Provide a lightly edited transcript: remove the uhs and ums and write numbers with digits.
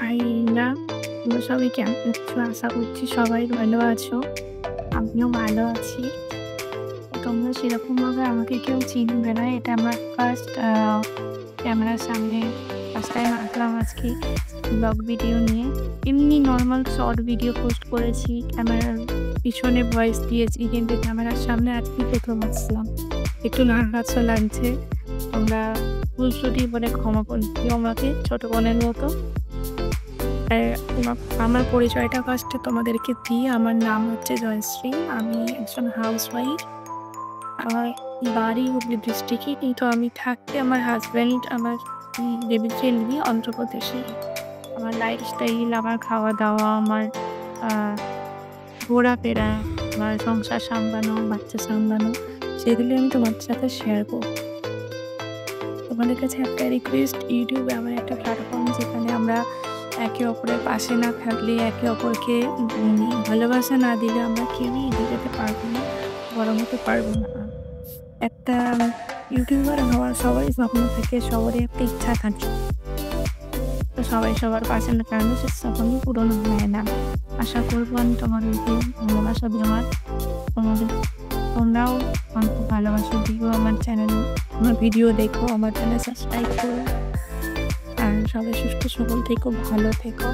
ভাইরা তোমরা সবাই কেমন আছো? আশা করছি সবাই ভালো আছো। আমিও ভালো আছি। তোমরা সেরকমভাবে আমাকে কেউ চিনবে না। এটা আমার ফার্স্ট ক্যামেরার সামনে ফার্স্ট টাইম আসলাম আজকে ব্লগ ভিডিও নিয়ে। এমনি নর্মাল শর্ট ভিডিও পোস্ট করেছি, ক্যামেরার পিছনে ভয়েস দিয়েছি, কিন্তু ক্যামেরার সামনে আজকে প্রথম আসলাম। একটু নার্ভাসও লাগছে। তোমরা ভুল ত্রুটি বলে ক্ষমা করে দিও আমাকে ছোট বোনের মতো। আমার পরিচয়টা ফার্স্টে তোমাদেরকে দিই। আমার নাম হচ্ছে জয়শ্রী। আমি একজন হাউসওয়াইফ। আমার বাড়ি হুগলি ডিস্ট্রিক্টে, কিন্তু আমি থাকতে আমার হাজব্যান্ড আমার বেবি ফ্রেন্ডলি অন্ধ্রপ্রদেশে। আমার লাইফস্টাইল, আমার খাওয়া দাওয়া, আমার ঘোরাফেরা, আমার সংসার সামলানো, বাচ্চা সামলানো, সেগুলি আমি তোমাদের সাথে শেয়ার করব। তোমাদের কাছে একটা রিকোয়েস্ট, ইউটিউবে আমার একটা প্ল্যাটফর্ম যেখানে আমরা একে অপরের পাশে না থাকলে, একে অপরকে ভালোবাসা না দিলে আমরা কেউই এগিয়ে যেতে পারবো না, বড় হতে পারবো না। একটা ইউটিউবার হওয়ার সবারই স্বপ্ন থাকে, সবারই একটা ইচ্ছা থাকে। তো সবাই সবার পাশে না থাকলে সে স্বপ্ন পূরণ হয় না। আশা করবো আমি তোমাদেরকে ভালোবাসা দেওয়ার, তোমরাও আমাকে ভালোবাসা দিও। আমার চ্যানেল, আমার ভিডিও দেখো, আমার চ্যানেল সাবস্ক্রাইব করো। আর সবাই সুস্থ সবল থেকো, ভালো থেকো।